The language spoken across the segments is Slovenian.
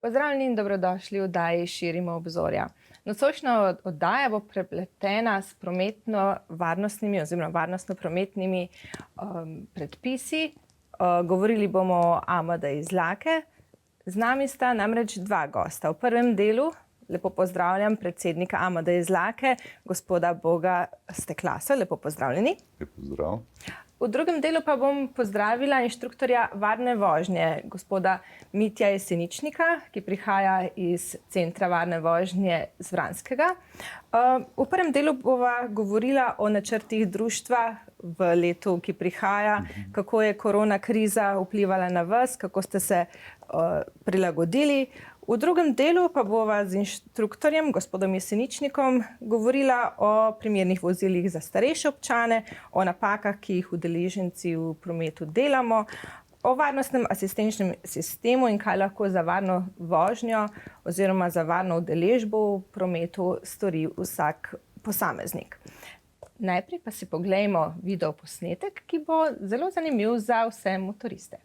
Pozdravljeni in dobrodošli v oddaji Širimo obzorja. Nocojšnja oddaja bo prepletena s prometno-varnostnimi oziroma varnostno-prometnimi predpisi. Govorili bomo o AMD Izlake. Z nami sta namreč dva gosta. V prvem delu lepo pozdravljam predsednika AMD Izlake, gospoda Boga Steklasa. Lepo pozdravljeni. Lep pozdrav. V drugem delu pa bom pozdravila inštruktorja varne vožnje, gospoda Mitja Jeseničnika, ki prihaja iz Centra varne vožnje z Vranskega. V prvem delu bova govorila o načrtih društva v letu, ki prihaja, kako je korona kriza vplivala na vas, kako ste se prilagodili. V drugem delu pa bova z inštruktorjem, gospodom Jeseničnikom, govorila o primernih vozilih za starejše občane, o napakah, ki jih udeleženci v prometu delamo, o varnostnem asistenčnem sistemu in kaj lahko za varno vožnjo oziroma za varno udeležbo v prometu stori vsak posameznik. Najprej pa si poglejmo video posnetek, ki bo zelo zanimiv za vse motoriste.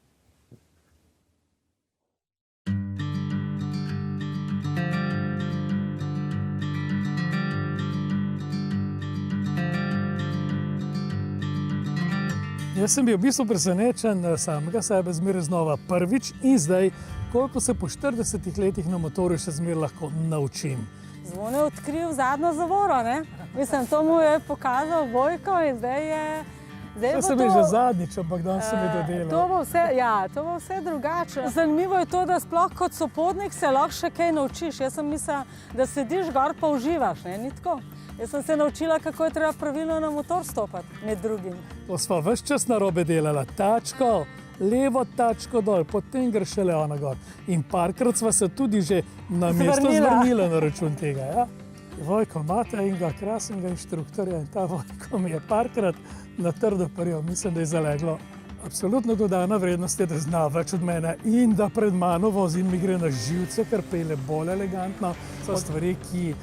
Jaz sem bil v bistvu presenečen samega sebe zmeraj znova prvič in zdaj, koliko se po 40 letih na motorju še zmeraj lahko naučim. Zvon je odkril zadnjo zavoro, ne? Mislim, to mu je pokazal Vojko in zdaj je... To sem že zadnjič, ampak danes sem je dodelal. To bo vse drugače. Zanimivo je to, da sploh kot sopotnik se lahko še kaj naučiš. Jaz sem mislila, da sediš gor pa uživaš, ne? Ni tako? Jaz sem se naučila, kako je treba pravilno na motor stopati, med drugim. To sva ves čas narobe delala. Tačko, levo tačko dol, potem gre šele ona gor. In parkrat sva se tudi že na mesto zvrnila na račun tega. Ja? Vojko, imate enega krasnega inštruktorja in ta Vojko mi je parkrat na trdo prijel. Mislim, da je zaleglo. Absolutno dodana vrednost je, da zna več od mene in da pred mano vozi in mi gre na živce, ker pele bolj elegantno. So stvari, ki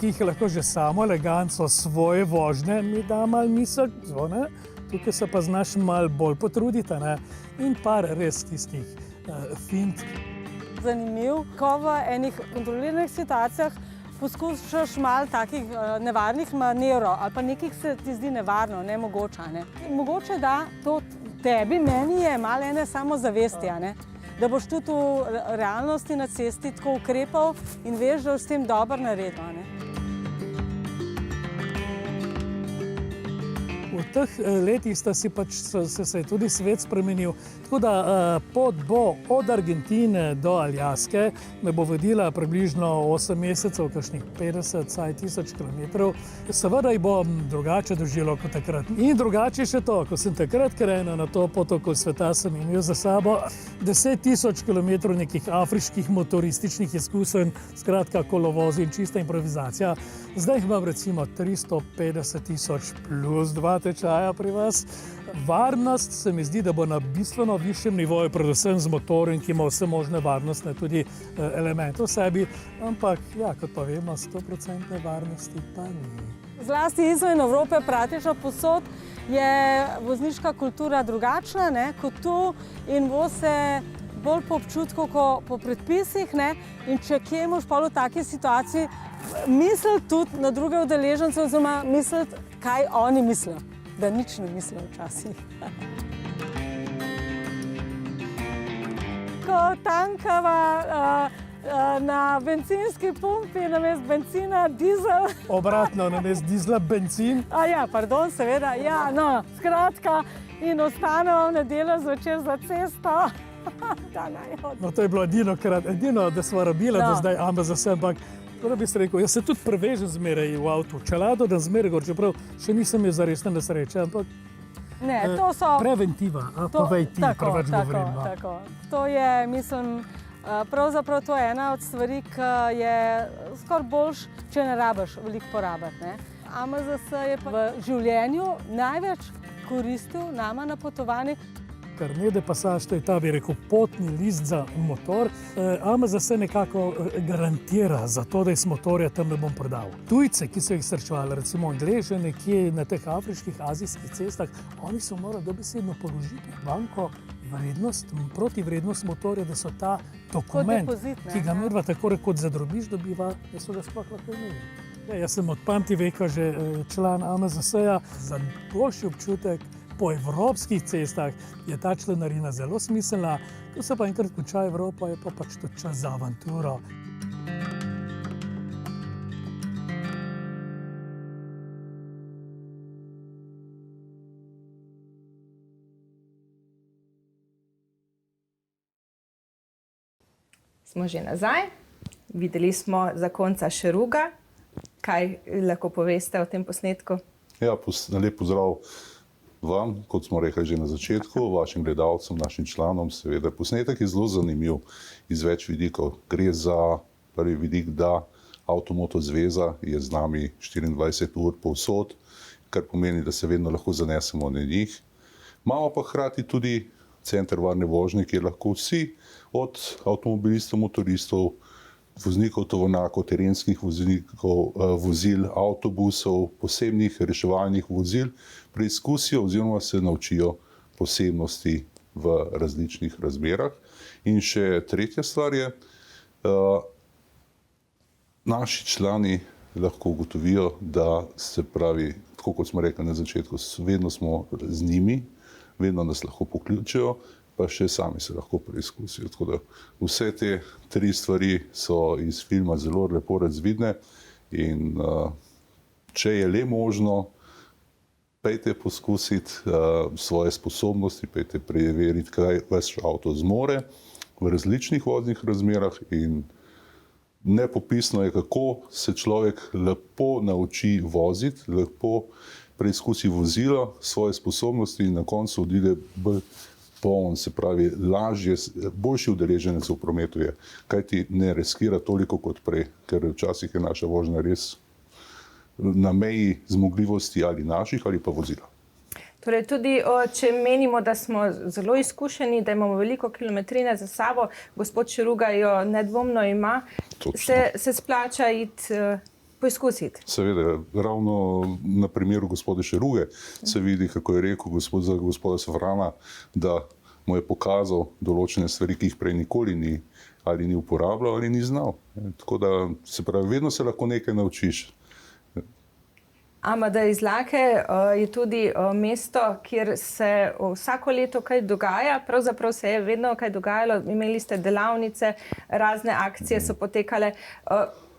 jih lahko že samo eleganco svoje vožnje mi da malo misel, zvone. Tukaj se pa znaš malo bolj potruditi, ne? In par res tistih fint. Zanimiv, ko v enih kontroliranih situacijah poskušaš malo takih nevarnih manevrov ali pa nekih se ti zdi nevarno, nemogoče, ne? Mogoče da to tebi, meni je malo ene samozavesti, ne? Da boš tudi v realnosti na cesti tako ukrepal in veš, da boš s tem dobro naredil, ne? V teh letih se je tudi svet spremenil, tako da pot bo od Argentine do Aljaske, me bo vodila približno 8 mesecev, kakšnih 50.000 kilometrov. Seveda jih bom drugače doživelo kot takrat. In drugače še to, ko sem takrat krenil na to pot okoli sveta, sem imel za sabo 10.000 kilometrov nekih afriških motorističnih izkušenj, skratka kolovozi in čista improvizacija. Zdaj imam recimo 350.000 plus 2 tečaja pri vas. Varnost se mi zdi, da bo na bistveno višjem nivoju, predvsem z motorjem, ki ima vse možne varnostne tudi elemente v sebi, ampak ja, kot pa vemo, 100% varnosti pa ni. Zlasti izven Evrope, praktično povsod, je vozniška kultura drugačna, ne, kot tu in bo se bolj po občutku kot po predpisih, ne, in če kje moš pa v taki situaciji misliti tudi na druge udeležence oziroma misliti, kaj oni mislijo, da nič ne mislijo včasih. Ko tankava na bencinski pumpi namesto benzina dizel. Obratno, namesto dizla benzin. Pardon, seveda, no, skratka, in ostanemo v nedeljo zvečer za cesto. No, to je bilo edino, da sva rabila do zdaj, ampak za vse, ampak da bi se rekel, jaz se tudi prevežem zmeraj v avtu, čelado, da zmeraj gor, čeprav še nisem je zaresne nesreče, ampak preventiva, povej ti, preveč govorim. Tako. To je, mislim, pravzaprav to je ena od stvari, ki je skoraj boljš, če ne rabiš veliko porabiti, ne. AMZS je pa v življenju največ koristil nama na potovanjih. Carnet de passage, to je ta, bi rekel, potni list za motor. AMZS nekako garantira za to, da iz motorja tam ne bom prodal. Tujce, ki so jih srečevali, recimo Angleže, nekje na teh afriških, azijskih cestah, oni so morali dobesedno položiti v banko protivrednost motorja, da so ta dokument, depozit, ne, ki ga ja. merva tako rekoč za drobiž dobiva, da so ga sploh lahko imeli. Ja, jaz sem od pamti veka že član AMZS-ja. Za boljši občutek po evropskih cestah je ta članarina zelo smiselna, ko se pa enkrat konča Evropa, je pa pač to čas za avanturo. Smo že nazaj, videli smo zakonca Šeruga. Kaj lahko poveste o tem posnetku? Ja, lep pozdrav vam, kot smo rekli že na začetku, vašim gledalcem, našim članom. Seveda, posnetek je zelo zanimiv iz več vidikov. Gre za prvi vidik, da Avtomoto zveza je z nami 24 ur povsod, kar pomeni, da se vedno lahko zanesemo na njih. Imamo pa hkrati tudi center varne vožnje, kjer lahko vsi, od avtomobilistov, motoristov, voznikov tovornjakov, terenskih voznikov, vozil, avtobusov, posebnih reševalnih vozil, preizkusijo oziroma se naučijo posebnosti v različnih razmerah. In še tretja stvar je, naši člani lahko ugotovijo, da se pravi, tako kot smo rekli na začetku, vedno smo z njimi, vedno nas lahko pokličejo, pa še sami se lahko preizkusijo. Tako da vse te tri stvari so iz filma zelo lepo razvidne in če je le možno, pejte poskusiti svoje sposobnosti, pejte preveriti, kaj vaš avto zmore v različnih voznih razmerah in nepopisno je, kako se človek lepo nauči voziti, lepo preizkusi vozilo, svoje sposobnosti in na koncu odide bolj poln, se pravi, lažje, boljši udeleženec v prometu je, kajti ne riskira toliko kot prej, ker včasih je naša vožnja res na meji zmogljivosti ali naših ali pa vozila. Torej tudi, če menimo, da smo zelo izkušeni, da imamo veliko kilometrine za sabo, gospod Šeruga jo nedvomno ima, se splača iti poizkusiti. Seveda, ravno na primeru gospoda Šeruge se vidi, kako je rekel gospoda Safrana, da mu je pokazal določene stvari, ki jih prej nikoli ni ali ni uporabljal ali ni znal. Tako da, se pravi, vedno se lahko nekaj naučiš. Ampak iz Lake je tudi mesto, kjer se vsako leto kaj dogaja, pravzaprav se je vedno kaj dogajalo, imeli ste delavnice, razne akcije so potekale.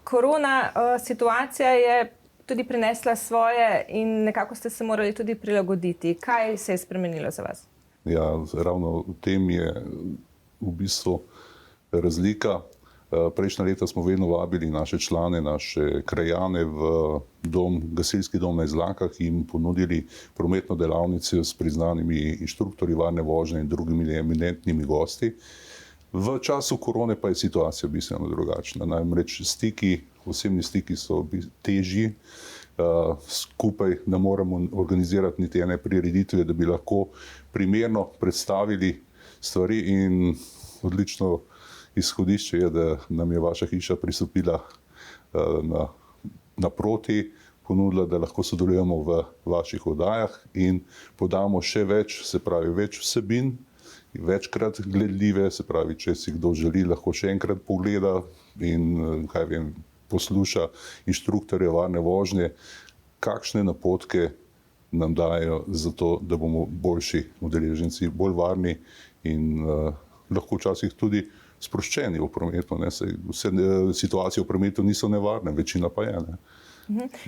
Korona situacija je tudi prinesla svoje in nekako ste se morali tudi prilagoditi. Kaj se je spremenilo za vas? Ja, ravno v tem je v bistvu razlika. Prejšnja leta smo vedno vabili naše člane, naše krajane v gasilski dom na Izlakah in jim ponudili prometno delavnico s priznanimi inštruktorji varne vožnje in drugimi eminentnimi gosti. V času korone pa je situacija bistveno drugačna. Namreč osebni stiki so težji, skupaj ne moremo organizirati niti ene prireditve, da bi lahko primerno predstavili stvari in odlično izhodišče je, da nam je vaša hiša pristopila naproti, ponudila, da lahko sodelujemo v vaših oddajah in podamo še več, se pravi več vsebin, večkrat gledljive, se pravi, če si kdo želi, lahko še enkrat pogleda in posluša inštruktorje varne vožnje, kakšne napotke nam dajo za to, da bomo boljši udeleženci, bolj varni in lahko včasih tudi sproščeni v prometu. Vse situacije v prometu niso nevarne, večina pa je.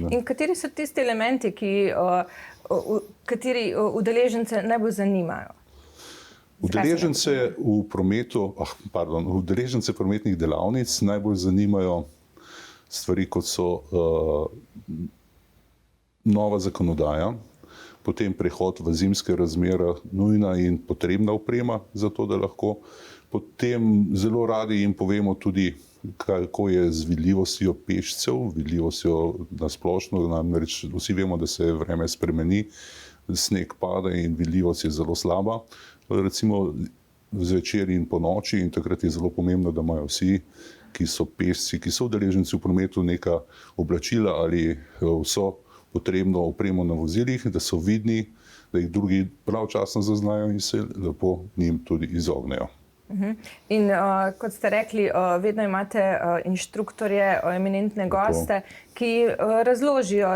In kateri so tisti elementi, kateri udeležence najbolj zanimajo? Udeležence prometnih delavnic najbolj zanimajo stvari, kot so nova zakonodaja, potem prehod v zimske razmere, nujna in potrebna oprema za to, da lahko. Potem zelo radi jim povemo tudi, kako je z vidljivostjo pešcev, vidljivostjo na splošno, namreč vsi vemo, da se vreme spremeni, sneg pada in vidljivost je zelo slaba. Recimo zvečer in po noči in takrat je zelo pomembno, da imajo vsi, ki so pešci, ki so udeleženci v prometu, neka oblačila ali vso potrebno opremo na vozilih, da so vidni, da jih drugi pravčasno zaznajo in se lepo njim tudi izognejo. In kot ste rekli, vedno imate inštruktorje, eminentne goste, ki razložijo,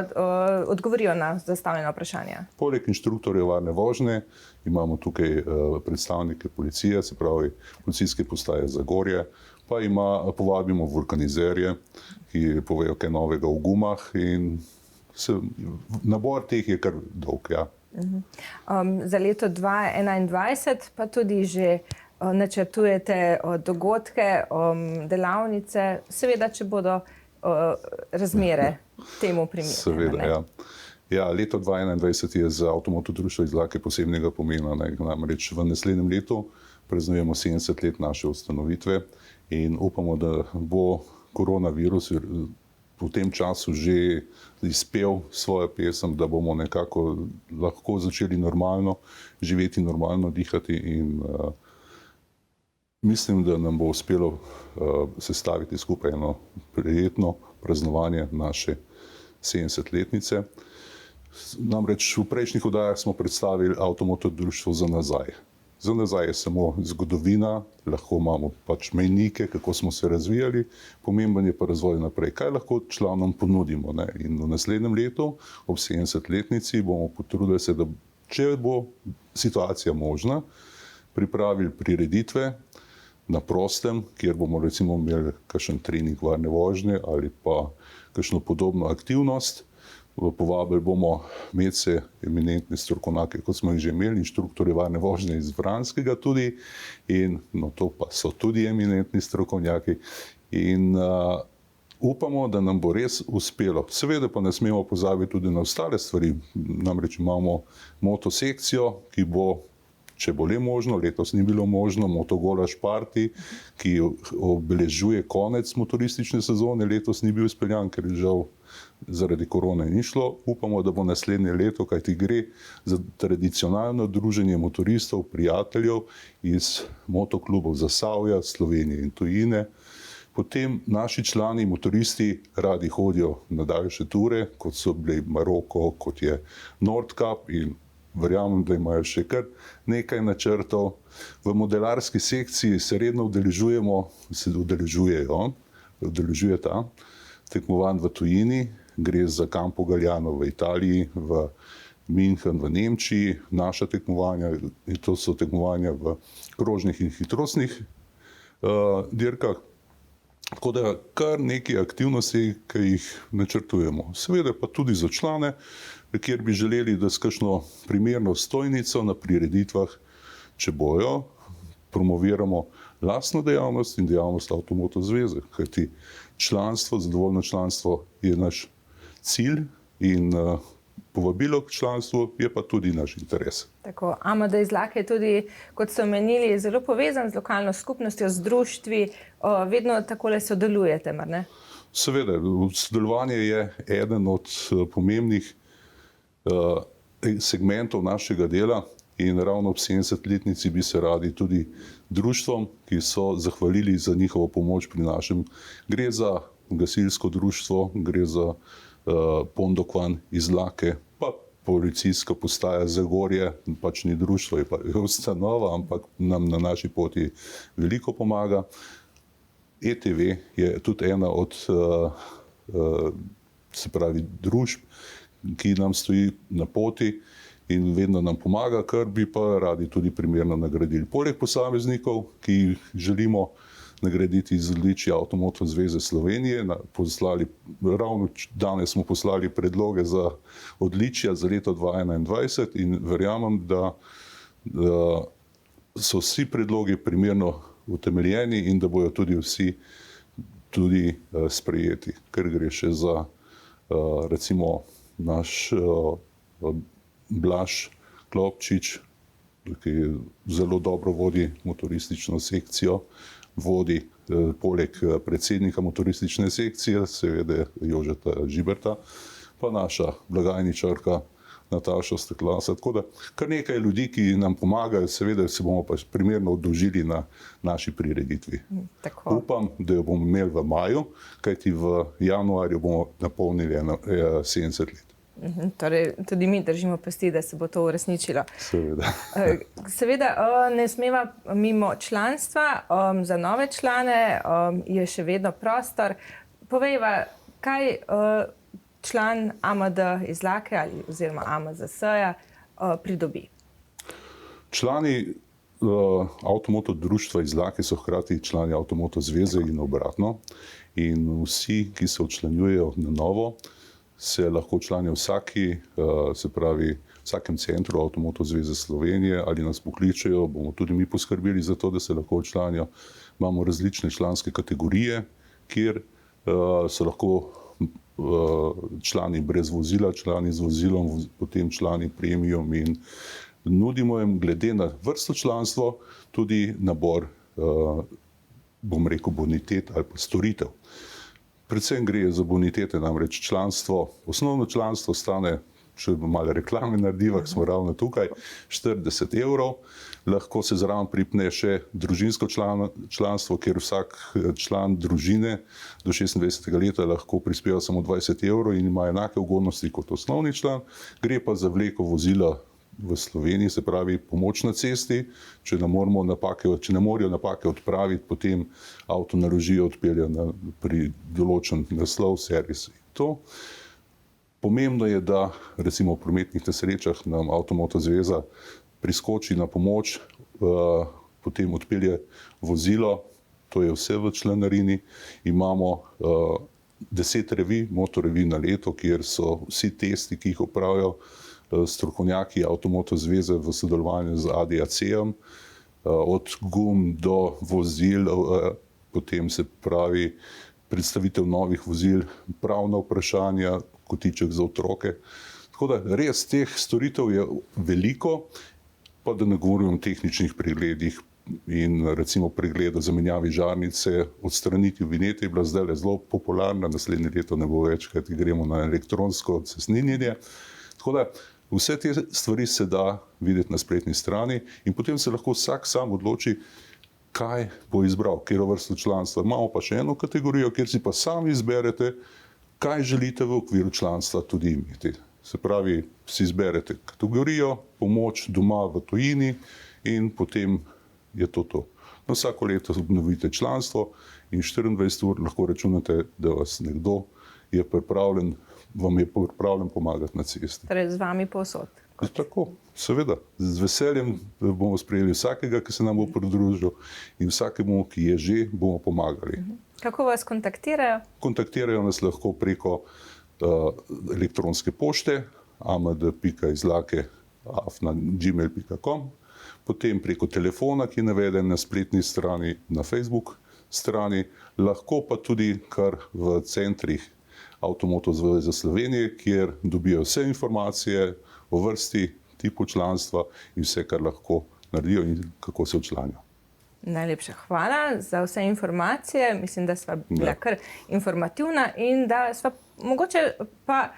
odgovorijo na zastavljena vprašanja. Poleg inštruktorjev varne vožnje imamo tukaj predstavnike policije, se pravi policijske postaje Zagorje, pa povabimo vulkanizerje, ki povejo kaj novega o gumah in nabor teh je kar dolg, ja. Za leto 2021 pa tudi že načrtujete dogodke, delavnice, seveda, če bodo razmere temu primerne. Seveda, ja. Ja, leto 2021 je za Avtomoto društvo Izlake posebnega pomena, namreč v naslednjem letu praznujemo 70 let naše ustanovitve in upamo, da bo koronavirus v tem času že izpel svojo pesem, da bomo nekako lahko začeli normalno živeti, normalno dihati in mislim, da nam bo uspelo sestaviti skupaj eno prijetno praznovanje naše 70-letnice. Namreč v prejšnjih oddajah smo predstavili Avtomoto društvo za nazaj. Za nazaj je samo zgodovina, lahko imamo pač mejnike, kako smo se razvijali, pomemben je pa razvoj naprej, kaj lahko članom ponudimo. Ne? In v naslednjem letu, ob 70-letnici, bomo potrudili se, da če bo situacija možna, pripravili prireditve na prostem, kjer bomo recimo imeli kakšen trening varne vožnje ali pa kakšno podobno aktivnost. Povabili bomo medse, eminentne strokovnjake, kot smo jih že imeli, inštruktorje varne vožnje iz Vranskega tudi, in to pa so tudi eminentni strokovnjaki. In upamo, da nam bo res uspelo. Seveda pa ne smemo pozabiti tudi na ostale stvari. Namreč imamo motosekcijo, ki bo, če bo le možno, letos ni bilo možno, Motogolaš Party, ki obeležuje konec motoristične sezone, letos ni bil izpeljan, ker je žal zaradi korone ni šlo. Upamo, da bo naslednje leto, kajti gre za tradicionalno druženje motoristov, prijateljev iz motoklubov Zasavja, Slovenije in tujine. Potem naši člani, motoristi, radi hodijo na daljše ture, kot so bili Maroko, kot je Nordkap, in verjamem, da imajo še kar nekaj načrtov. V modelarski sekciji se redno udeležujeta tekmovanj v tujini. Gre za Campo Galliano v Italiji, v München v Nemčiji, naša tekmovanja, in to so tekmovanja v krožnih in hitrostnih dirkah. Tako da kar nekaj aktivnosti, ki jih načrtujemo. Seveda pa tudi za člane, kjer bi želeli, da s kakšno primerno stojnico na prireditvah, če bojo, promoviramo lastno dejavnost in dejavnost Avtomoto zveze. Kajti članstvo, zadovoljno članstvo je naš cilj in povabilo k članstvu je pa tudi naš interes. Tako, AMD Izlake je tudi, kot ste omenili, zelo povezan z lokalno skupnostjo, z društvi, vedno takole sodelujete, mar ne? Seveda, sodelovanje je eden od pomembnih segmentov našega dela in ravno ob 70-letnici bi se radi tudi društvom, ki so zahvalili za njihovo pomoč pri našem. Gre za gasilsko društvo, gre za Pondokvan Izlake, pa policijska postaja Zagorje, pač ni društvo, je pa ustanova, ampak nam na naši poti veliko pomaga. ETV je tudi ena od se pravi družb, ki nam stoji na poti in vedno nam pomaga, kar bi pa radi tudi primerno nagradili. Poleg posameznikov, ki jih želimo nagraditi z odličja Avtomoto zveze Slovenije, ravno danes smo poslali predloge za odličja za leto 2021 in verjamem, da so vsi predlogi primerno utemeljeni in da bojo tudi vsi tudi sprejeti, ker gre še za recimo naš Blaž Klopčič, ki zelo dobro vodi motoristično sekcijo, vodi poleg predsednika motoristične sekcije, seveda Jožeta Žiberta, pa naša blagajničarka Nataša Steklasa. Tako da kar nekaj ljudi, ki nam pomagajo, seveda se bomo pa primerno oddolžili na naši prireditvi. Tako. Upam, da jo bomo imeli v maju, kajti v januarju bomo napolnili 70 let. Torej, tudi mi držimo pesti, da se bo to uresničilo. Seveda. Seveda ne smeva mimo članstva, za nove člane je še vedno prostor. Povejva, kaj član AMD Izlake oziroma AMZS-ja pridobi? Člani Avtomoto društva Izlake so hkrati člani Avtomoto zveze in obratno. In vsi, ki se včlanjujejo na novo, se lahko članijo vsakem centru Avtomoto zveze Slovenije ali nas pokličejo, bomo tudi mi poskrbeli za to, da se lahko včlanijo. Imamo različne članske kategorije, kjer so lahko člani brez vozila, člani z vozilom, potem člani premium in nudimo jim glede na vrsto članstvo tudi nabor, bom rekel, bonitet ali pa storitev. Predvsem gre za bonitete, namreč članstvo, osnovno članstvo stane, če malo reklame narediva, smo ravno tukaj, 40 €. Lahko se zraven pripne še družinsko članstvo, kjer vsak član družine do 26. leta lahko prispeva samo 20 € in ima enake ugodnosti kot osnovni član. Gre pa za vleko vozila v Sloveniji, se pravi pomoč na cesti, če ne morejo napake odpraviti, potem avto naložijo, odpeljejo pri določen naslov, servis. To pomembno je, da recimo v prometnih nesrečah nam Avtomoto zveza priskoči na pomoč, potem odpelje vozilo, to je vse v članarini. Imamo 10 revij, motorevij na leto, kjer so vsi testi, ki jih opravijo strokovnjaki Avtomoto zveze v sodelovanju z ADAC-em, od gum do vozil, potem se pravi predstavitev novih vozil, pravna vprašanja, kotiček za otroke. Tako da res teh storitev je veliko, pa da ne govorim o tehničnih pregledih in recimo pregledu zamenjavi žarnice, odstraniti vinjete je bila zdaj zelo popularna, naslednje leto ne bo več, kajti gremo na elektronsko cestninjenje. Tako da vse te stvari se da videti na spletni strani in potem se lahko vsak sam odloči, kaj bo izbral, katero vrsto članstva. Imamo pa še eno kategorijo, kjer si pa sami izberete, kaj želite v okviru članstva tudi imeti. Se pravi, si izberete kategorijo, pomoč doma v tujini in potem je to. Na vsako leto obnovite članstvo in 24 ur lahko računate, da vas nekdo vam je pripravljen pomagati na cesti. Torej z vami povsod. Tako, seveda. Z veseljem bomo sprejeli vsakega, ki se nam bo pridružil in vsakemu, ki je že, bomo pomagali. Kako vas kontaktirajo? Kontaktirajo nas lahko preko elektronske pošte amd.izlake@gmail.com, potem preko telefona, ki je naveden na spletni strani, na Facebook strani, lahko pa tudi kar v centrih Avtomoto zveze Slovenije, kjer dobijo vse informacije o vrsti, tipu članstva in vse, kar lahko naredijo in kako se včlanijo. Najlepša hvala za vse informacije. Mislim, da sva bila kar informativna in da sva mogoče pa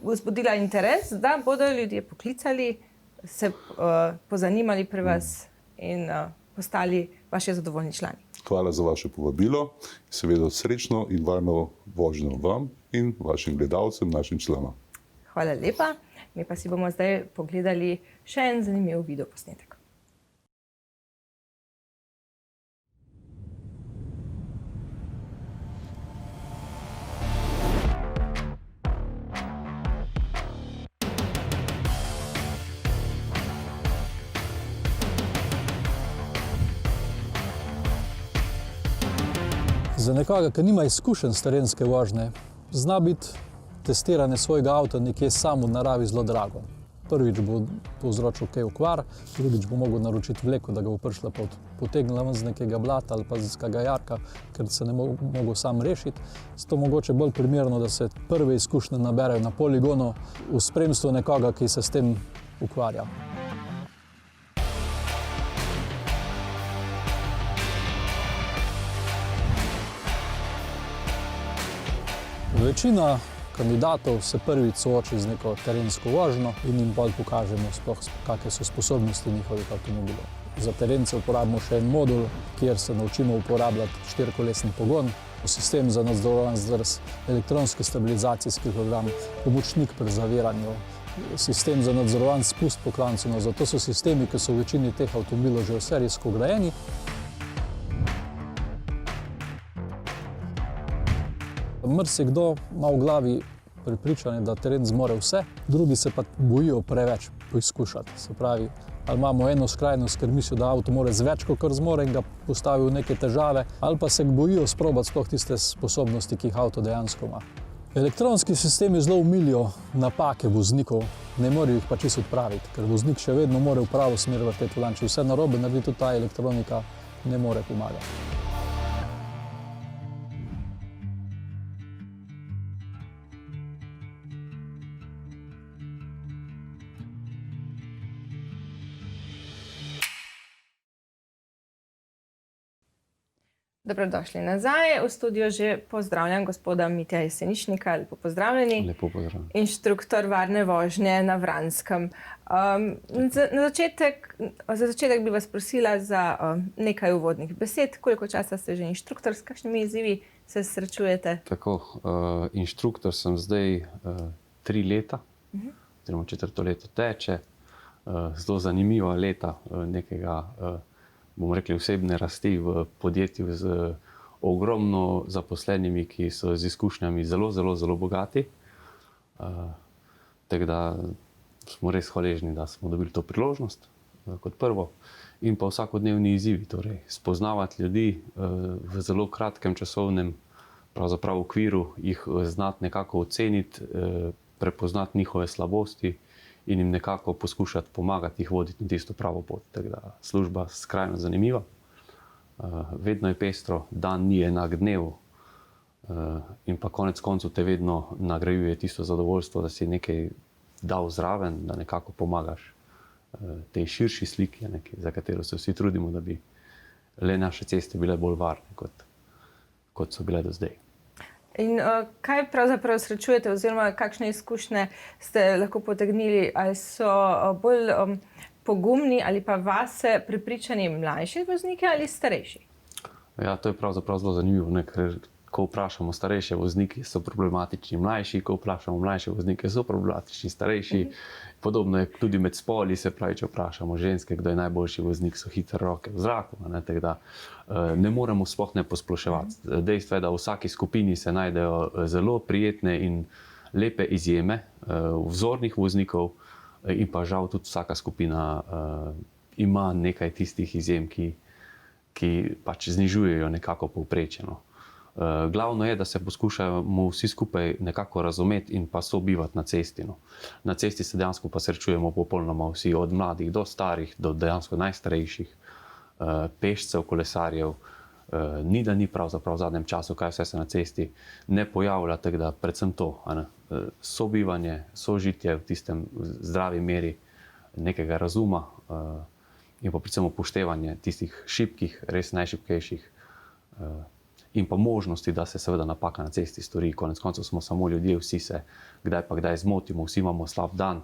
vzbudila interes, da bodo ljudje poklicali, se pozanimali pri vas in postali vaši zadovoljni člani. Hvala za vaše povabilo. Seveda srečno in varno vožnjo vam in vašim gledalcem, našim članom. Hvala lepa. Mi pa si bomo zdaj pogledali še en zanimiv videoposnetek. Za nekoga, ki nima izkušenj s terenske vožnje, zna biti testiranje svojega avta nekje sam v naravi zelo drago. Prvič bo povzročil kaj okvar, drugič bo mogel naročiti vleko, da ga bo prišla potegnila ven z nekega blata ali pa z kakega jarka, ker se ne mogel sam rešiti. Zato mogoče bolj primerno, da se prve izkušnje naberejo na poligonu v spremstvu nekoga, ki se s tem ukvarja. Večina kandidatov se prvič sooči z neko terensko vožnjo in jim bolj pokažemo sploh, kakšne so sposobnosti njihovih avtomobilov. Za terence uporabimo še en modul, kjer se naučimo uporabljati štirikolesni pogon Sistem za nadzorovanje zdrs, elektronski stabilizacijski program, pomočnik pri zaviranju, sistem za nadzorovanje spust po klancu. No, zato so sistemi, ki so v večini teh avtomobilov že serijsko vgrajeni. Marsikdo ima v glavi prepričanje, da teren zmore vse, drugi se pa bojijo preveč poizkušati. Se pravi, ali imamo eno skrajnost, ker mislijo, da avto more z več, kot zmore in ga postavi v neke težave, ali pa se bojijo sprobati sploh tiste sposobnosti, ki jih avto dejansko ima. Elektronski sistemi zelo umilijo napake voznikov, ne morejo jih pa čisto odpraviti, ker voznik še vedno mora v pravo smer vrteti volan. Če vse narobe naredi, tudi ta elektronika ne more pomagati. Dobrodošli nazaj. V studiu že pozdravljam gospoda Mitja Jeseničnika. Lepo pozdravljeni. Lepo pozdravljeni. Inštruktor varne vožnje na Vranskem. Za začetek bi vas prosila za nekaj uvodnih besed. Koliko časa ste že inštruktor, s kakšnimi izzivi se srečujete? Tako, inštruktor sem zdaj 3 leta, oziroma 4. leto teče. Zelo zanimiva leta nekega bomo rekli, osebne rasti v podjetju z ogromno zaposlenimi, ki so z izkušnjami zelo bogati. Tako da smo res hvaležni, da smo dobili to priložnost kot prvo. In pa vsakodnevni izzivi, torej spoznavati ljudi v zelo kratkem časovnem pravzaprav okviru, jih znati nekako oceniti, prepoznati njihove slabosti in jim nekako poskušati pomagati jih voditi na tisto pravo pot. Tako da služba skrajno zanimiva. Vedno je pestro, dan ni enak dnevu in pa konec koncev te vedno nagrajuje tisto zadovoljstvo, da si nekaj dal zraven, da nekako pomagaš tej širši sliki, za katero se vsi trudimo, da bi le naše ceste bile bolj varne, kot so bile do zdaj. In kaj pravzaprav srečujete, oziroma kakšne izkušnje ste lahko potegnili? Ali so bolj pogumni ali pa vase prepričani mlajši vozniki ali starejši? Ja, to je pravzaprav zelo zanimivo, ker ko vprašamo starejše voznike, so problematični mlajši, ko vprašamo mlajše voznike, so problematični starejši. Podobno je tudi med spoli, se pravi, če vprašamo ženske, kdo je najboljši voznik, so hitre roke v zraku. Tako da ne moremo sploh ne posploševati. Dejstvo je, da v vsaki skupini se najdejo zelo prijetne in lepe izjeme vzornih voznikov in pa žal tudi vsaka skupina ima nekaj tistih izjem, ki pač znižujejo nekako povprečje. Glavno je, da se poskušamo vsi skupaj nekako razumeti in pa sobivati na cesti. Na cesti se dejansko pa srečujemo popolnoma vsi, od mladih do starih, do dejansko najstarejših, pešcev, kolesarjev. Ni da ni pravzaprav v zadnjem času, kaj vse se na cesti ne pojavlja, tako da predvsem to, sobivanje, sožitje v tistem zdravi meri nekega razuma in pa predvsem upoštevanje tistih šibkih, res najšibkejših in pa možnosti, da se seveda napaka na cesti stori. Konec koncev smo samo ljudje, vsi se kdaj zmotimo, vsi imamo slab dan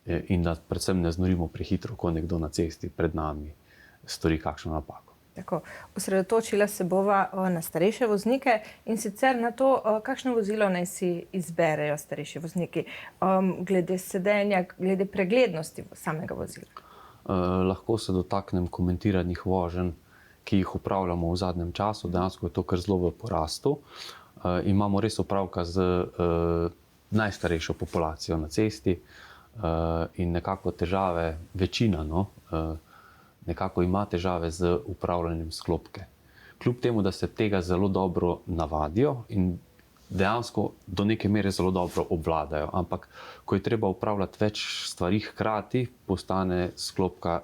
in da predvsem ne znorimo prehitro, ko nekdo na cesti pred nami stori kakšno napako. Tako, osredotočila se bova na starejše voznike in sicer na to, kakšno vozilo naj si izberejo starejši vozniki, glede sedenja, glede preglednosti samega vozila. Lahko se dotaknem komentiranih voženj, ki jih upravljamo v zadnjem času. Dejansko je to kar zelo v porastu. Imamo res opravka z najstarejšo populacijo na cesti in nekako težave, večina nekako ima težave z upravljanjem sklopke. Kljub temu, da se tega zelo dobro navadijo in dejansko do neke mere zelo dobro obvladajo, ampak ko je treba upravljati več stvari hkrati, postane sklopka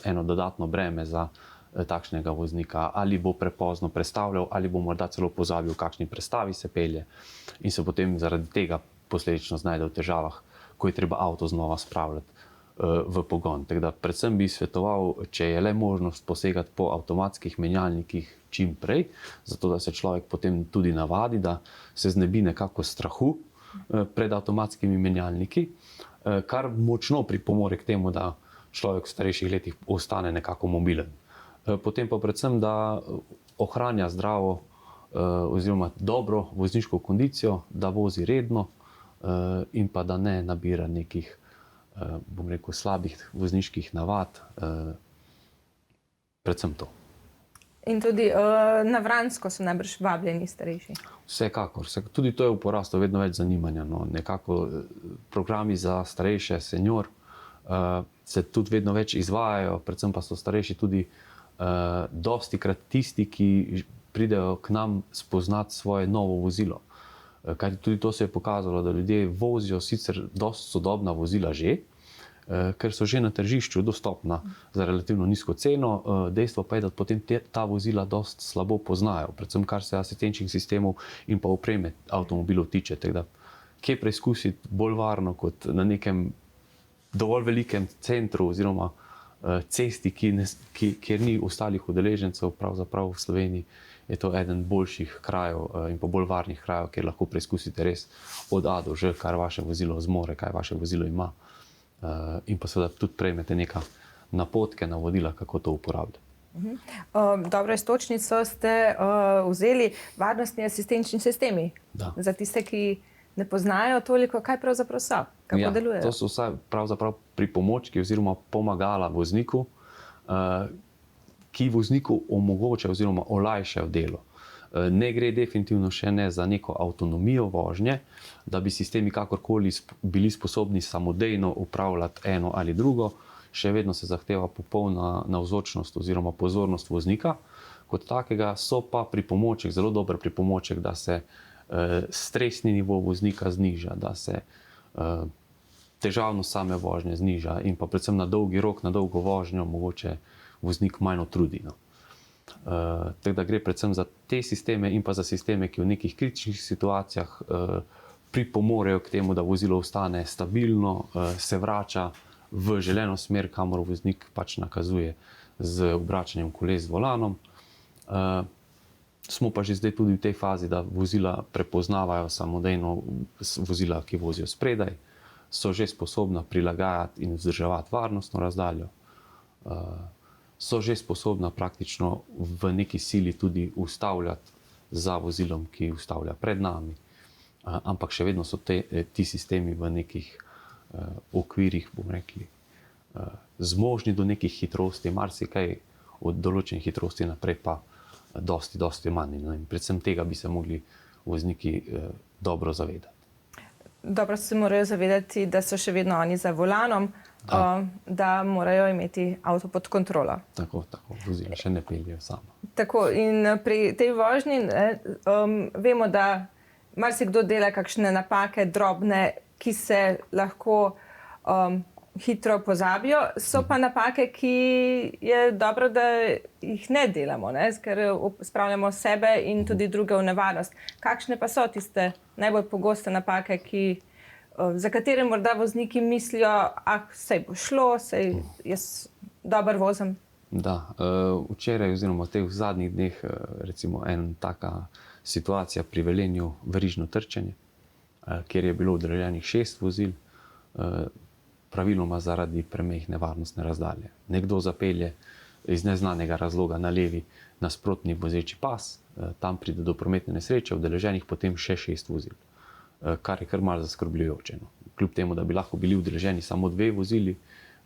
eno dodatno breme za takšnega voznika. Ali bo prepozno prestavljal, ali bo morda celo pozabil, v kakšni prestavi se pelje in se potem zaradi tega posledično znajde v težavah, ko je treba avto znova spravljati v pogon. Tako da predvsem bi svetoval, če je le možnost posegati po avtomatskih menjalnikih čim prej, zato da se človek potem tudi navadi, da se znebi nekako strahu pred avtomatskimi menjalniki, kar močno pripomore k temu, da človek v starejših letih ostane nekako mobilen. Potem pa predvsem, da ohranja zdravo oziroma dobro vozniško kondicijo, da vozi redno in pa da ne nabira nekih, bom rekel, slabih vozniških navad, predvsem to. In tudi na Vransko so najbrž vabljeni starejši. Vsekakor, tudi to je v porastu, vedno več zanimanja. No. Nekako programi za starejše, senior, se tudi vedno več izvajajo, predvsem pa so starejši tudi dostikrat tisti, ki pridejo k nam spoznati svoje novo vozilo. Kajti tudi to se je pokazalo, da ljudje vozijo sicer dosti sodobna vozila že, ker so že na tržišču dostopna za relativno nizko ceno, dejstvo pa je, da potem ta vozila dosti slabo poznajo, predvsem kar se asistenčnih sistemov in pa opreme avtomobilov tiče. Tako da, kje preizkusiti bolj varno kot na nekem dovolj velikem centru oziroma cesti, kjer ni ostalih udeležencev, pravzaprav v Sloveniji je to eden boljših krajev in pa bolj varnih krajev, kjer lahko preizkusite res od A do Ž, kar vaše vozilo zmore, kaj vaše vozilo ima. In pa seveda tudi prejmete neka napotke, navodila, kako to uporabljati. Dobro istočnico ste vzeli, varnostni asistenčni sistemi. Da. Za tiste, ki ne poznajo toliko, kaj pravzaprav so, kako delujejo. To so vse pravzaprav pripomočki oziroma pomagala vozniku, ki vozniku omogočajo oziroma olajšajo delo. Ne gre definitivno še ne za neko avtonomijo vožnje, da bi sistemi kakorkoli bili sposobni samodejno upravljati eno ali drugo, še vedno se zahteva popolna navzočnost oziroma pozornost voznika. Kot takega so pa pripomoček, zelo dober pripomoček, da se stresni nivo voznika zniža, da se težavnost same vožnje zniža in pa predvsem na dolgi rok, na dolgo vožnjo mogoče voznik manj utrudi. No. Tako da gre predvsem za te sisteme in pa za sisteme, ki v nekih kritičnih situacijah pripomorejo k temu, da vozilo ostane stabilno, se vrača v želeno smer, kamor voznik pač nakazuje z obračanjem koles z volanom. Smo pa že zdaj tudi v tej fazi, da vozila prepoznavajo samodejno vozila, ki vozijo spredaj, so že sposobna prilagajati in vzdrževati varnostno razdaljo, so že sposobna praktično v neki sili tudi ustavljati za vozilom, ki ustavlja pred nami, ampak še vedno so ti sistemi v nekih okvirih, bom rekli, zmožni do nekih hitrosti, marsikaj od določenih hitrosti naprej pa dosti manj. No, in predvsem tega bi se mogli vozniki dobro zavedati. Dobro se morajo zavedati, da so še vedno oni za volanom, da morajo imeti avto pod kontrolo. Tako, vozila še ne peljejo sama. Tako, in pri tej vožnji vemo, da marsikdo dela kakšne napake, drobne, ki se lahko hitro pozabijo, so pa napake, ki je dobro, da jih ne delamo, ne? Ker spravljamo sebe in tudi druge v nevarnost. Kakšne pa so tiste najbolj pogoste napake, za katere morda vozniki mislijo, sej bo šlo, sej jaz dobro vozim? Da, včeraj oziroma v teh zadnjih dneh recimo ena taka situacija pri Velenju, verižno trčenje, kjer je bilo udeleženih 6 vozil, praviloma zaradi premajhne varnostne razdalje. Nekdo zapelje iz neznanega razloga na levi nasprotni vozeči pas, tam pride do prometne nesreče, udeleženih potem še 6 vozil, kar je kar malo zaskrbljujoče. No. Kljub temu, da bi lahko bili udeleženi samo 2 vozili,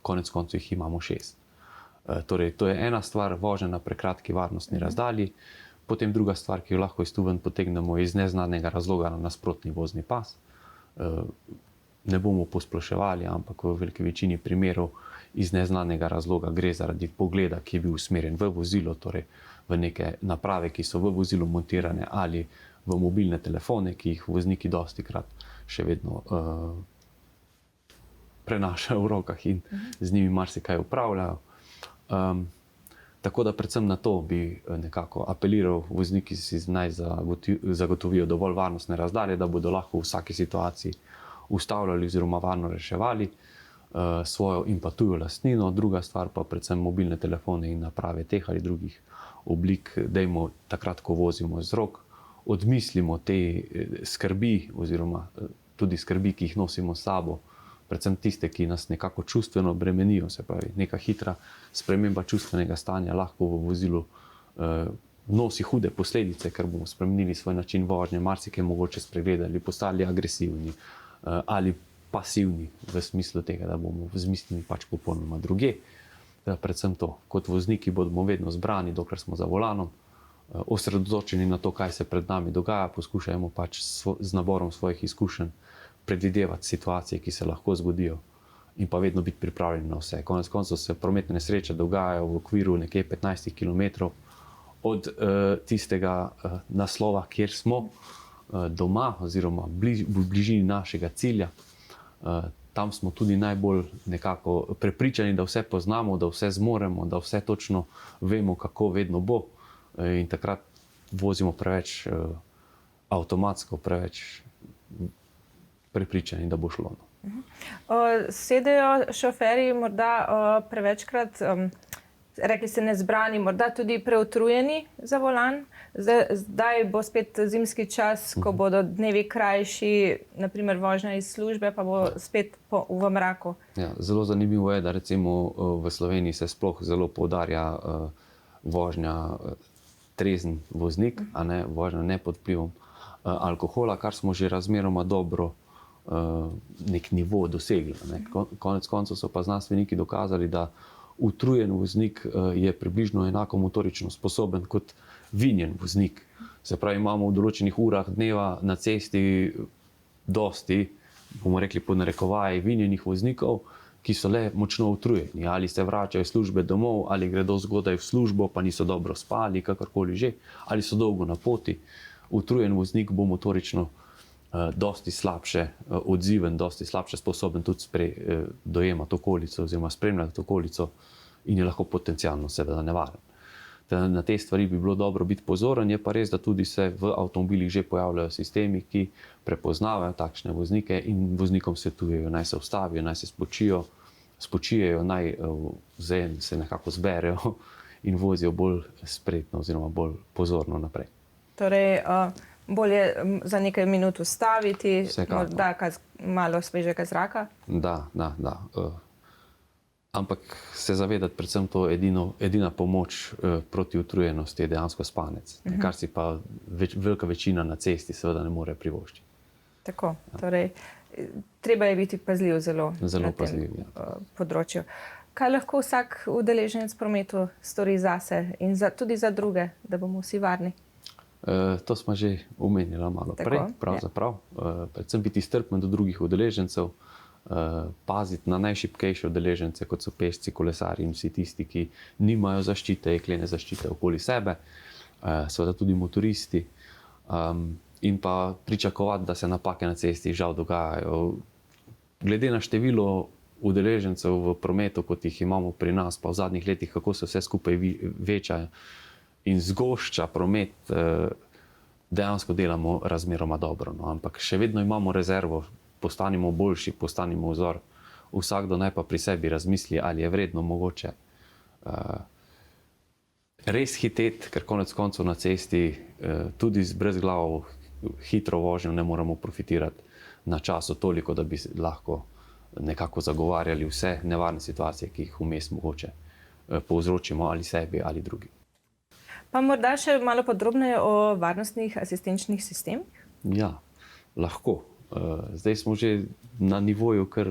konec koncev jih imamo 6. Torej, to je ena stvar, vožnja na prekratki varnostni razdalji, potem druga stvar, ki jo lahko iz tu ven potegnemo iz neznanega razloga na nasprotni vozni pas. Ne bomo posploševali, ampak v veliki večini primerov iz neznanega razloga gre zaradi pogleda, ki je bil usmerjen v vozilo, torej v neke naprave, ki so v vozilu montirane, ali v mobilne telefone, ki jih vozniki dostikrat še vedno prenašajo v rokah in z njimi marsikaj upravljajo. Tako da predvsem na to bi nekako apeliral, vozniki si naj zagotovijo dovolj varnostne razdalje, da bodo lahko v vsaki situaciji ustavljali oziroma varno reševali svojo in pa tujo lastnino. Druga stvar pa predvsem mobilne telefone in naprave teh ali drugih oblik, dajmo takrat, ko vozimo z rok, odmislimo te skrbi oziroma tudi skrbi, ki jih nosimo s sabo, predvsem tiste, ki nas nekako čustveno bremenijo, se pravi, neka hitra sprememba čustvenega stanja lahko v vozilu nosi hude posledice, ker bomo spremenili svoj način vožnje, marsikaj mogoče spregledali, postali agresivni ali pasivni v smislu tega, da bomo z mislimi pač popolnoma druge. Predvsem to, kot vozniki bomo vedno zbrani, dokler smo za volanom, osredotočeni na to, kaj se pred nami dogaja, poskušajmo pač z naborom svojih izkušenj predvidevati situacije, ki se lahko zgodijo in pa vedno biti pripravljeni na vse. Konec koncev se prometne nesreče dogajajo v okviru nekje 15 km od tistega naslova, kjer smo doma oziroma v bližini našega cilja. Tam smo tudi najbolj nekako prepričani, da vse poznamo, da vse zmoremo, da vse točno vemo, kako vedno bo. In takrat vozimo preveč avtomatsko, preveč prepričani, da bo šlo. Sedejo šoferji morda prevečkrat, rekli ste nezbrani, morda tudi preutrujeni za volan. Zdaj bo spet zimski čas, ko bodo dnevi krajši, naprimer vožnja iz službe, pa bo spet v mraku. Ja, zelo zanimivo je, da recimo v Sloveniji se sploh zelo poudarja vožnja trezen voznik, a ne vožnja ne pod vplivom alkohola, kar smo že razmeroma dobro nek nivo dosegli. Konec koncev so pa znanstveniki dokazali, da utrujen voznik je približno enako motorično sposoben kot vinjen voznik. Se pravi, imamo v določenih urah dneva na cesti dosti, bomo rekli po narekovaji, vinjenih voznikov, ki so le močno utrujeni. Ali se vračajo iz službe domov, ali gredo zgodaj v službo, pa niso dobro spali, kakorkoli že, ali so dolgo na poti. Utrujen voznik bo motorično dosti slabše odziven, dosti slabše sposoben tudi dojemati okolico oziroma spremljati okolico in je lahko potencialno seveda nevaren. Na te stvari bi bilo dobro biti pozoren, je pa res, da tudi se v avtomobilih že pojavljajo sistemi, ki prepoznavajo takšne voznike in voznikom svetujejo, naj se ustavijo, naj se spočijejo, naj se nekako zberejo in vozijo bolj spretno oziroma bolj pozorno naprej. Torej, bolje za nekaj minut ustaviti, morda malo svežega zraka? Da. Ampak se zavedati predvsem to edina pomoč proti utrujenosti je dejansko spanec, kar si pa velika večina na cesti seveda ne more privoščiti. Tako, torej treba je biti pazljiv zelo na pazljiv, tem področju. Kaj lahko vsak udeleženec v prometu stori zase in tudi za druge, da bomo vsi varni? To smo že omenili malo prej, pravzaprav. Predvsem biti strpen do drugih udeležencev, paziti na najšibkejše udeležence, kot so pešci, kolesarji in vsi tisti, ki nimajo zaščite, jeklene zaščite okoli sebe, seveda tudi motoristi, in pa pričakovati, da se napake na cesti žal dogajajo. Glede na število udeležencev v prometu, kot jih imamo pri nas, pa v zadnjih letih, kako se vse skupaj veča in zgošča promet, dejansko delamo razmeroma dobro. Ampak še vedno imamo rezervo, postanimo boljši, postanimo vzor. Vsakdo naj pa pri sebi razmisli, ali je vredno mogoče res hiteti, ker konec koncev na cesti tudi z brezglavo hitro vožnjo ne moremo profitirati na času toliko, da bi lahko nekako zagovarjali vse nevarne situacije, ki jih vmes mogoče povzročimo ali sebi ali drugim. Pa morda še malo podrobneje o varnostnih asistenčnih sistemih? Ja, lahko. Zdaj smo že na nivoju kar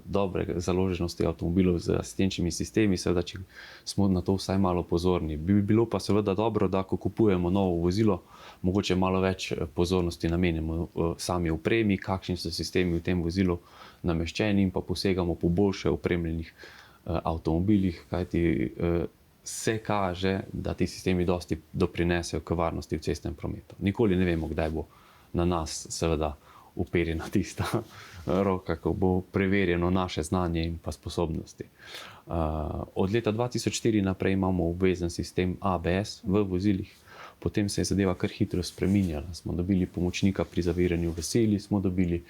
dobre založenosti avtomobilov z asistenčnimi sistemi, seveda, če smo na to vsaj malo pozorni. Bi bilo pa seveda dobro, da ko kupujemo novo vozilo, mogoče malo več pozornosti namenimo sami opremi, kakšni so sistemi v tem vozilu nameščeni in pa posegamo po boljše opremljenih avtomobilih, kajti se kaže, da ti sistemi dosti doprinesejo k varnosti v cestnem prometu. Nikoli ne vemo, kdaj bo na nas seveda uperjena tista roka, ko bo preverjeno naše znanje in pa sposobnosti. Od leta 2004 naprej imamo obvezen sistem ABS v vozilih, potem se je zadeva kar hitro spreminjala. Smo dobili pomočnika pri zaviranju v sili, smo dobili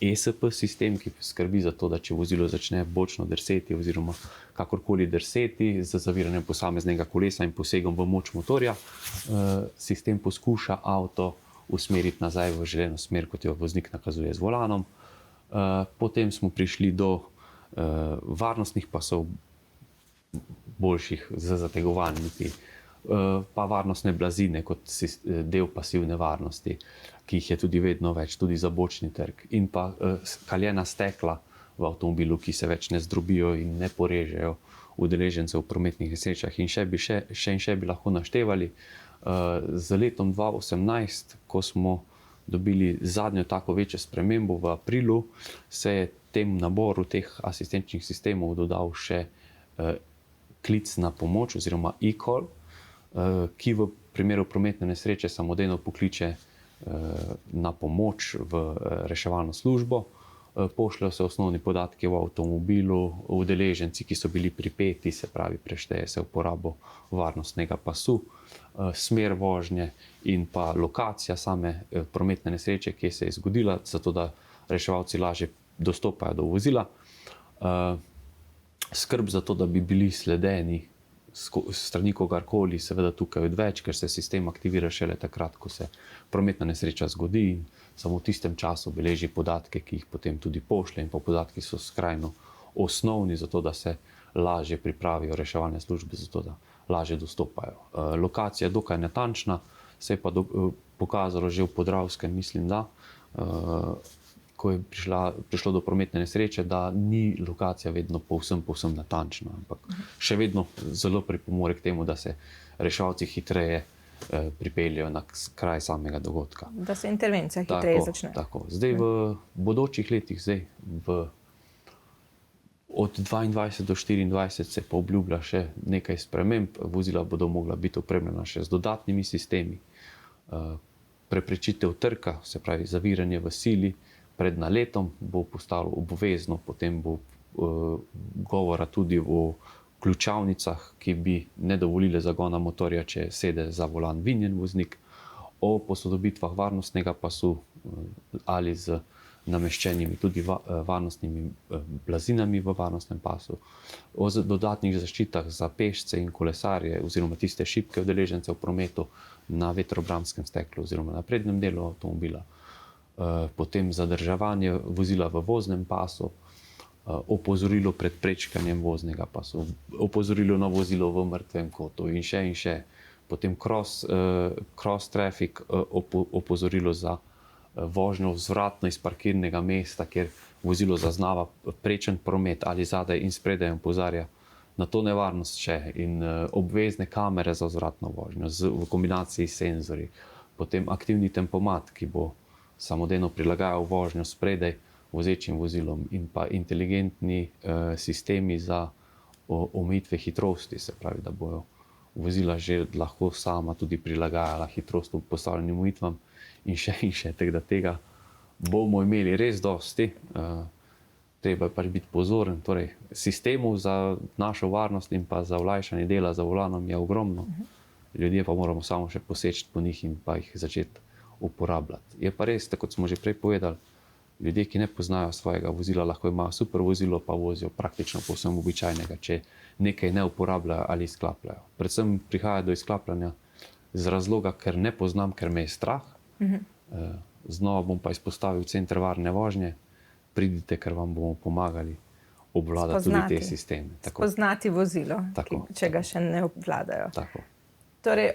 ESP sistem, ki skrbi za to, da če vozilo začne bočno drseti oziroma kakorkoli drseti z zaviranjem posameznega kolesa in posegom v moč motorja, sistem poskuša avto usmeriti nazaj v želeno smer, kot jo voznik nakazuje z volanom. Potem smo prišli do varnostnih pasov, boljših z zategovalniki pa varnostne blazine kot del pasivne varnosti, ki jih je tudi vedno več, tudi za bočni trg, in pa kaljena stekla v avtomobilu, ki se več ne zdrobijo in ne porežejo udeležencev v prometnih nesrečah, in še bi lahko naštevali. Z letom 2018, ko smo dobili zadnjo tako večjo spremembo v aprilu, se je tem naboru teh asistenčnih sistemov dodal še klic na pomoč oziroma e-call, ki v primeru prometne nesreče samodejno pokliče na pomoč v reševalno službo. Pošljajo se osnovni podatki v avtomobilu, udeleženci, ki so bili pripeti, se pravi, prešteje se uporabo varnostnega pasu, smer vožnje in pa lokacija same prometne nesreče, ki se je zgodila, zato da reševalci lažje dostopajo do vozila. Skrb za to, da bi bili sledeni strani kogarkoli, seveda tukaj odveč, ker se sistem aktivira šele takrat, ko se prometna nesreča zgodi, in samo v tistem času beleži podatke, ki jih potem tudi pošlje, in pa podatki so skrajno osnovni za to, da se lažje pripravijo reševalne službe, zato da lažje dostopajo. Lokacija je dokaj natančna, se je pa pokazalo že v Podravskem, mislim, da ko je prišlo do prometne nesreče, da ni lokacija vedno povsem natančna, ampak še vedno zelo pripomore k temu, da se reševalci hitreje pripeljejo na kraj samega dogodka. Da se intervencija hitreje začne. Tako. Zdaj v bodočih letih, od 22 do 24 se pa obljublja še nekaj sprememb. Vozila bodo mogla biti opremljena še z dodatnimi sistemi. Preprečitev trka, se pravi zaviranje v sili, pred naletom bo postalo obvezno, potem bo govora tudi o ključavnicah, ki bi ne dovolile zagona motorja, če sede za volan vinjen voznik, o posodobitvah varnostnega pasu ali z nameščenimi tudi varnostnimi blazinami v varnostnem pasu, o dodatnih zaščitah za pešce in kolesarje oziroma tiste šibke udeležence v prometu na vetrobramskem steklu oziroma na prednjem delu avtomobila, potem zadrževanje vozila v voznem pasu, opozorilo pred prečkanjem voznega pasu, opozorilo na vozilo v mrtvem kotu in še. Potem cross traffic, opozorilo za vožnjo vzvratno iz parkirnega mesta, kjer vozilo zaznava prečen promet ali zadaj in spredaj opozarja na to nevarnost še, in obvezne kamere za vzvratno vožnjo v kombinaciji s senzorji. Potem aktivni tempomat, ki bo samodejno prilagajal vožnjo spredaj vozečim vozilom, in pa inteligentni sistemi za omejitve hitrosti, se pravi, da bojo vozila že lahko sama tudi prilagajala hitrost v postavljenim omejitvam in še. Tega bomo imeli res dosti. Treba je pač biti pozoren. Torej, sistemov za našo varnost in pa za olajšanje dela za volanom je ogromno. Ljudje pa moramo samo še poseči po njih in pa jih začeti uporabljati. Je pa res, tako kot smo že prej povedali, ljudje, ki ne poznajo svojega vozila, lahko imajo super vozilo, pa vozijo praktično povsem običajnega, če nekaj ne uporabljajo ali izklapljajo. Predvsem prihaja do izklapljanja z razloga, ker ne poznam, ker me je strah. Znova bom pa izpostavil center varne vožnje. Pridite, ker vam bomo pomagali obvladati tudi te sisteme. Spoznati vozilo, če ga še ne obvladajo. Tako. Torej,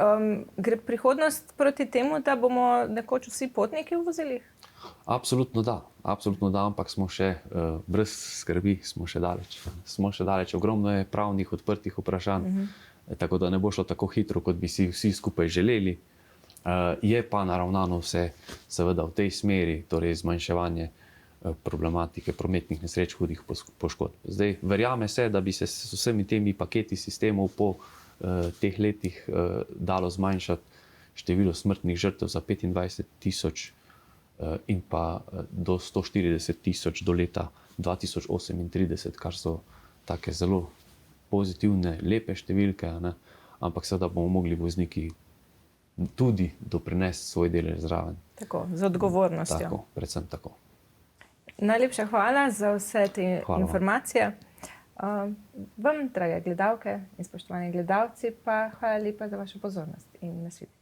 gre prihodnost proti temu, da bomo nekoč vsi potniki v vozilih? Absolutno da, ampak smo še brez skrbi, smo še daleč. Ogromno je pravnih odprtih vprašanj, tako da ne bo šlo tako hitro, kot bi si vsi skupaj želeli. Je pa naravnano vse seveda v tej smeri, torej zmanjševanje problematike prometnih nesreč, hudih poškodb. Zdaj, verjame se, da bi se s vsemi temi paketi sistemov po teh letih dalo zmanjšati število smrtnih žrtev za 25.000 in pa do 140.000 do leta 2038, kar so take zelo pozitivne, lepe številke, ampak seveda bomo mogli vozniki tudi doprinesti svoj delež zraven. Tako, z odgovornostjo. Tako, predvsem tako. Najlepša hvala za vse te informacije. Vam, drage gledalke in spoštovani gledalci, pa hvala lepa za vašo pozornost in nasvidenje.